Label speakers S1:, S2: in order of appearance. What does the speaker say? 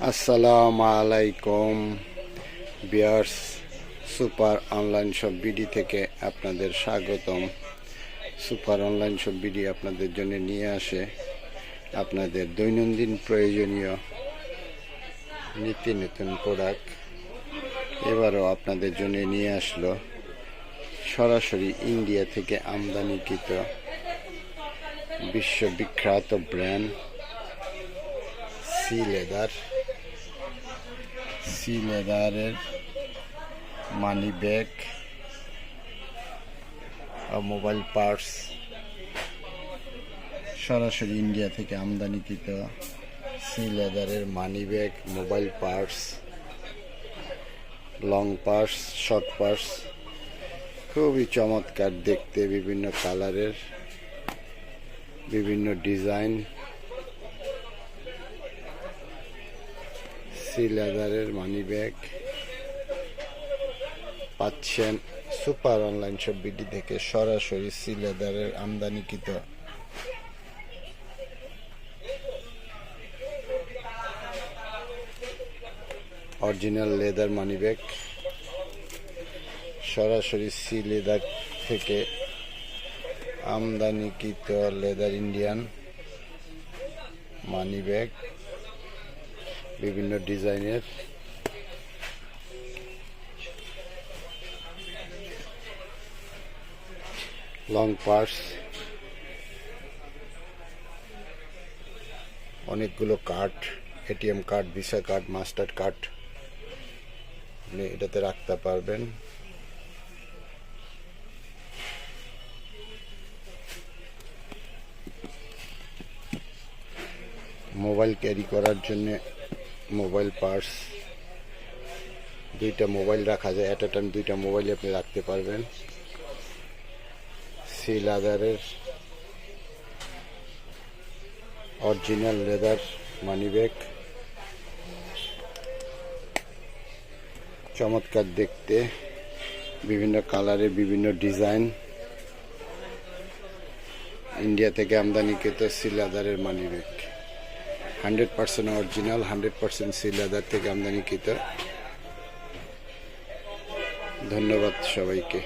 S1: আসসালামু আলাইকুম viewers, super online shop BD থেকে আপনাদের স্বাগতম। সুপার অনলাইন শপ বিডি আপনাদের জন্য নিয়ে আসে আপনাদের দৈনন্দিন প্রয়োজনীয় নিত্য নতুন প্রোডাক্ট। এবারও আপনাদের জন্য নিয়ে আসলো সরাসরি ইন্ডিয়া থেকে আমদানিকৃত বিশ্ববিখ্যাত ব্র্যান্ড সি লেদারের মানি ব্যাগ ও মোবাইল পার্টস। সরাসরি ইন্ডিয়া থেকে আমদানিকৃত সি লেদারের money bag, mobile parts, long parts, short parts, খুবই চমৎকার দেখতে, বিভিন্ন কালারের, বিভিন্ন ডিজাইন। সি লেদারের মানি ব্যাগ পাচ্ছেন সুপার অনলাইন শপ বিডি থেকে। সরাসরি সি লেদারের আমদানিকৃত অরিজিনাল লেদার মানি ব্যাগ, সরাসরি সি লেদার থেকে আমদানিকৃত লেদার ইন্ডিয়ান মানি ব্যাগ, বিভিন্ন ডিজাইনের, লং পার্টস, অনেকগুলো card, ATM card, visa card, master card আপনি এটাতে রাখতে পারবেন। মোবাইল ক্যারি করার জন্য মোবাইল পার্টস, দুইটা মোবাইল রাখা যায়, অ্যাট এ টাইম দুইটা মোবাইল আপনি রাখতে পারবেন। সি লেদারের অরিজিনাল লেদার মানি ব্যাগ, চমৎকার দেখতে, বিভিন্ন কালারে, বিভিন্ন ডিজাইন। ইন্ডিয়া থেকে আমদানিকৃত সি লেদারের money bag 100% original, 100% sea leather থেকে আমদানিকৃত। ধন্যবাদ সবাইকে।